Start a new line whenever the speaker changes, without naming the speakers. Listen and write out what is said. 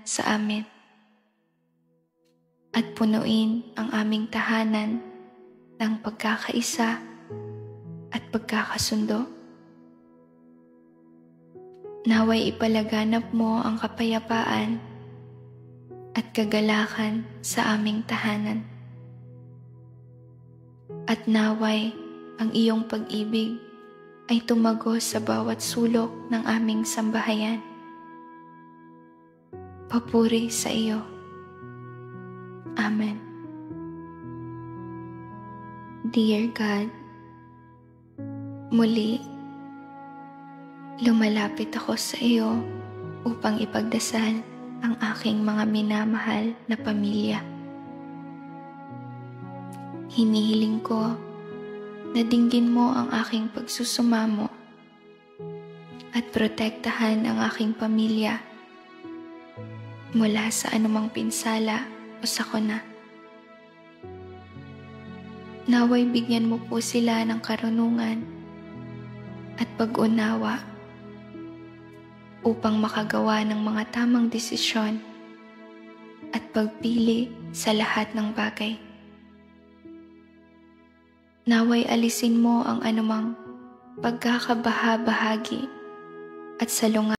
sa amin at punuin ang aming tahanan ng pagkakaisa at pagkakasundo. Naway ipalaganap mo ang kapayapaan at kagalakan sa aming tahanan. At naway ang iyong pag-ibig ay tumagos sa bawat sulok ng aming sambahayan. Papuri sa iyo. Amen. Dear God, muli, lumalapit ako sa iyo upang ipagdasal ang aking mga minamahal na pamilya. Hinihiling ko na dinggin mo ang aking pagsusumamo at protektahan ang aking pamilya mula sa anumang pinsala o sakuna. Naway bigyan mo po sila ng karunungan at pag-unawa upang makagawa ng mga tamang desisyon at pagpili sa lahat ng bagay. Naway alisin mo ang anumang pagkakabaha-bahagi at salungat